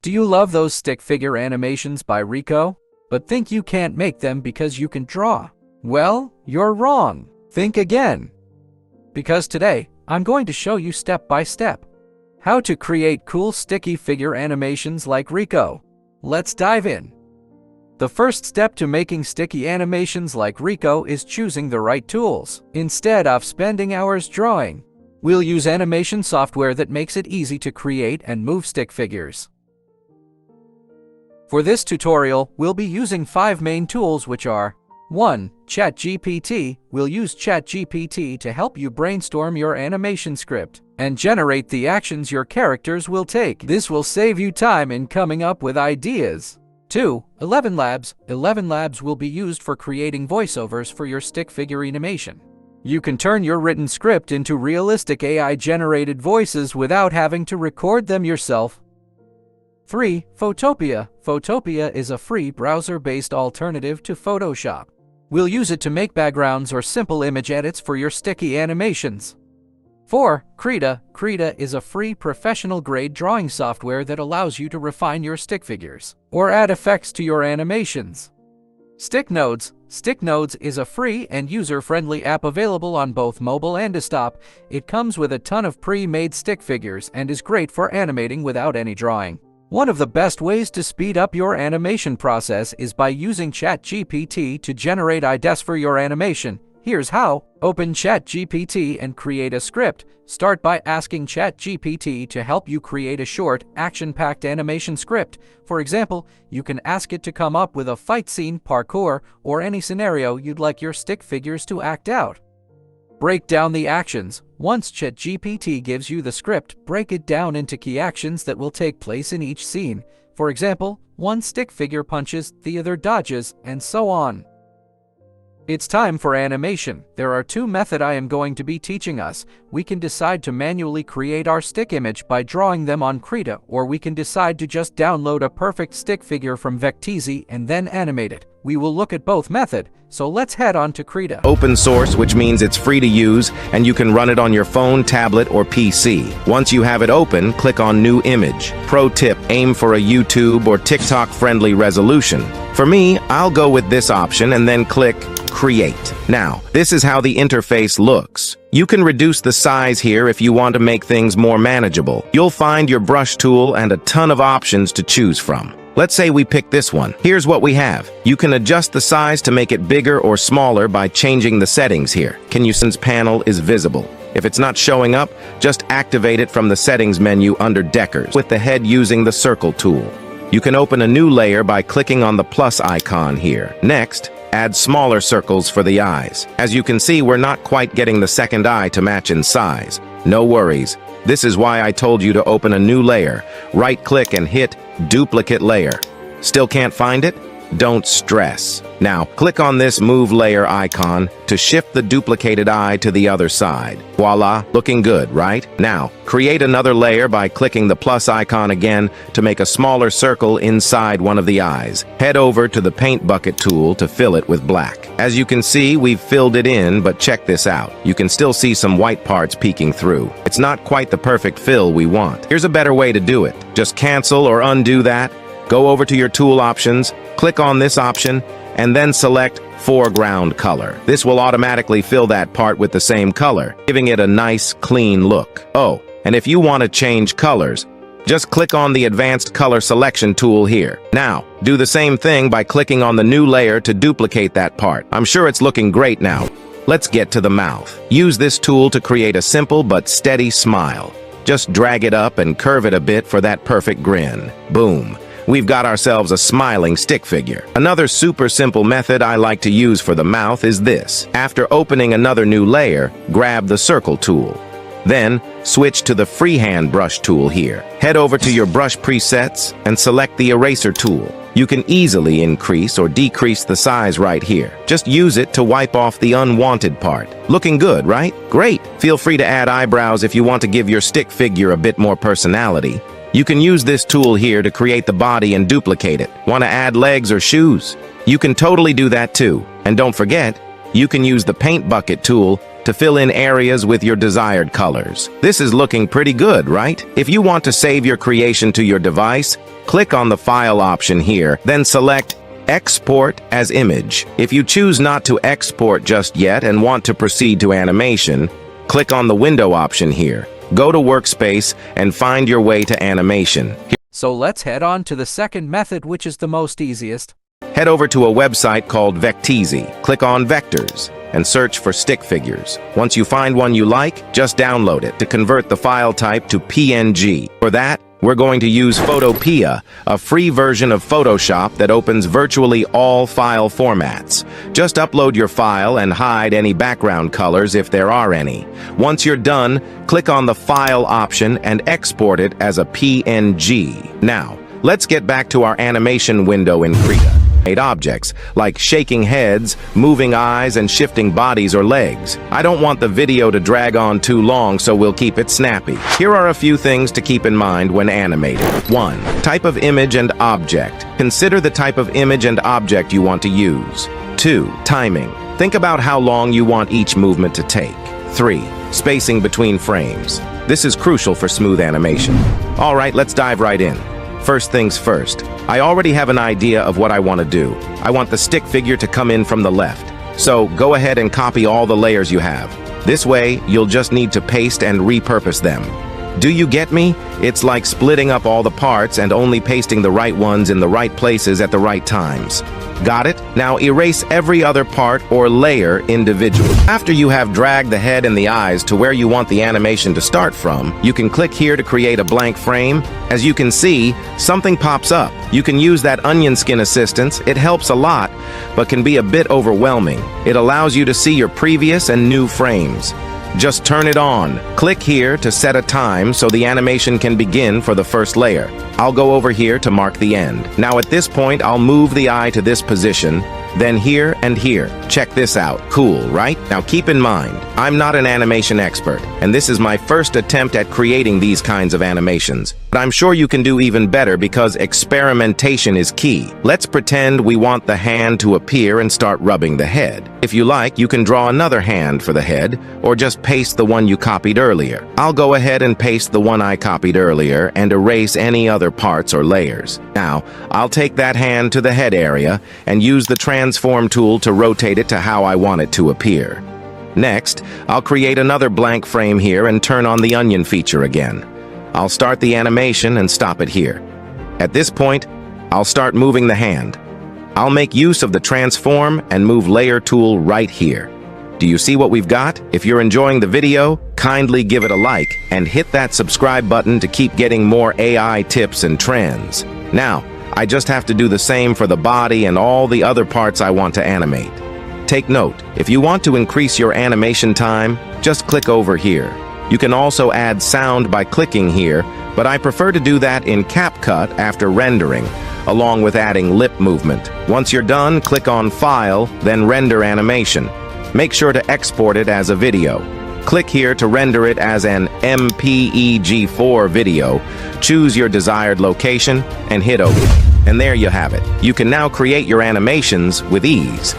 Do you love those stick figure animations by Rico, but think you can't make them because you can draw? Well, you're wrong. Think again. Because today, I'm going to show you step by step how to create cool sticky figure animations like Rico. Let's dive in. The first step to making sticky animations like Rico is choosing the right tools. Instead of spending hours drawing, we'll use animation software that makes it easy to create and move stick figures. For this tutorial, we'll be using 5 main tools, which are 1. ChatGPT. We'll use ChatGPT to help you brainstorm your animation script and generate the actions your characters will take. This will save you time in coming up with ideas. 2. 11 Labs. 11 Labs will be used for creating voiceovers for your stick figure animation. You can turn your written script into realistic AI-generated voices without having to record them yourself. 3. Photopea. Photopea is a free browser-based alternative to Photoshop. We'll use it to make backgrounds or simple image edits for your sticky animations. 4. Krita. Krita is a free professional-grade drawing software that allows you to refine your stick figures or add effects to your animations. Sticknodes. Sticknodes is a free and user-friendly app available on both mobile and desktop. It comes with a ton of pre-made stick figures and is great for animating without any drawing. One of the best ways to speed up your animation process is by using ChatGPT to generate ideas for your animation. Here's how. Open ChatGPT and create a script. Start by asking ChatGPT to help you create a short, action-packed animation script. For example, you can ask it to come up with a fight scene, parkour, or any scenario you'd like your stick figures to act out. Break down the actions. Once ChatGPT gives you the script, break it down into key actions that will take place in each scene. For example, one stick figure punches, the other dodges, and so on. It's time for animation. There are 2 methods I am going to be teaching us. We can decide to manually create our stick image by drawing them on Krita, or we can decide to just download a perfect stick figure from Vecteezy and then animate it. We will look at both methods, so let's head on to Krita. Open source, which means it's free to use, and you can run it on your phone, tablet, or PC. Once you have it open, click on New Image. Pro tip, aim for a YouTube or TikTok-friendly resolution. For me, I'll go with this option and then click Create. Now, this is how the interface looks. You can reduce the size here if you want to make things more manageable. You'll find your brush tool and a ton of options to choose from. Let's say we pick this one. Here's what we have. You can adjust the size to make it bigger or smaller by changing the settings here. Since panel is visible. If it's not showing up, just activate it from the settings menu under Deckers with the head using the circle tool. You can open a new layer by clicking on the plus icon here. Next, add smaller circles for the eyes. As you can see, we're not quite getting the second eye to match in size. No worries. This is why I told you to open a new layer. Right-click and hit Duplicate Layer. Still can't find it? Don't stress. Now, click on this Move Layer icon to shift the duplicated eye to the other side. Voila, looking good, right? Now, create another layer by clicking the plus icon again to make a smaller circle inside one of the eyes. Head over to the Paint Bucket tool to fill it with black. As you can see, we've filled it in, but check this out. You can still see some white parts peeking through. It's not quite the perfect fill we want. Here's a better way to do it. Just cancel or undo that. Go over to your tool options, click on this option, and then select Foreground Color. This will automatically fill that part with the same color, giving it a nice, clean look. Oh, and if you want to change colors, just click on the Advanced Color Selection tool here. Now, do the same thing by clicking on the new layer to duplicate that part. I'm sure it's looking great now. Let's get to the mouth. Use this tool to create a simple but steady smile. Just drag it up and curve it a bit for that perfect grin. Boom. We've got ourselves a smiling stick figure. Another super simple method I like to use for the mouth is this. After opening another new layer, grab the circle tool. Then, switch to the freehand brush tool here. Head over to your brush presets and select the eraser tool. You can easily increase or decrease the size right here. Just use it to wipe off the unwanted part. Looking good, right? Great! Feel free to add eyebrows if you want to give your stick figure a bit more personality. You can use this tool here to create the body and duplicate it. Want to add legs or shoes? You can totally do that too. And don't forget, you can use the Paint Bucket tool to fill in areas with your desired colors. This is looking pretty good, right? If you want to save your creation to your device, click on the File option here, then select Export as Image. If you choose not to export just yet and want to proceed to animation, click on the Window option here. Go to Workspace and find your way to animation. So let's head on to the second method, which is the most easiest. Head over to a website called Vecteezy. Click on Vectors and search for stick figures. Once you find one you like, just download it to convert the file type to PNG. For that, we're going to use Photopea, a free version of Photoshop that opens virtually all file formats. Just upload your file and hide any background colors if there are any. Once you're done, click on the File option and export it as a PNG. Now, let's get back to our animation window in Krita. Objects, like shaking heads, moving eyes, and shifting bodies or legs. I don't want the video to drag on too long, so we'll keep it snappy. Here are a few things to keep in mind when animating. 1. Type of image and object. Consider the type of image and object you want to use. 2. Timing. Think about how long you want each movement to take. 3. Spacing between frames. This is crucial for smooth animation. All right, let's dive right in. First things first, I already have an idea of what I want to do. I want the stick figure to come in from the left. So go ahead and copy all the layers you have. This way, you'll just need to paste and repurpose them. Do you get me? It's like splitting up all the parts and only pasting the right ones in the right places at the right times. Got it? Now erase every other part or layer individually. After you have dragged the head and the eyes to where you want the animation to start from, you can click here to create a blank frame. As you can see, something pops up. You can use that onion skin assistance. It helps a lot, but can be a bit overwhelming. It allows you to see your previous and new frames. Just turn it on. Click here to set a time so the animation can begin for the first layer. I'll go over here to mark the end. Now at this point, I'll move the eye to this position, then here and here. Check this out. Cool, right? Now keep in mind, I'm not an animation expert, and this is my first attempt at creating these kinds of animations. But I'm sure you can do even better because experimentation is key. Let's pretend we want the hand to appear and start rubbing the head. If you like, you can draw another hand for the head, or just paste the one you copied earlier. I'll go ahead and paste the one I copied earlier and erase any other parts or layers. Now, I'll take that hand to the head area and use the transform tool to rotate it to how I want it to appear. Next, I'll create another blank frame here and turn on the onion feature again. I'll start the animation and stop it here. At this point, I'll start moving the hand. I'll make use of the transform and move layer tool right here. Do you see what we've got? If you're enjoying the video, kindly give it a like and hit that subscribe button to keep getting more AI tips and trends. Now, I just have to do the same for the body and all the other parts I want to animate. Take note, if you want to increase your animation time, just click over here. You can also add sound by clicking here, but I prefer to do that in CapCut after rendering, along with adding lip movement. Once you're done, click on File, then Render Animation. Make sure to export it as a video. Click here to render it as an MPEG-4 video. Choose your desired location and hit OK. And there you have it. You can now create your animations with ease.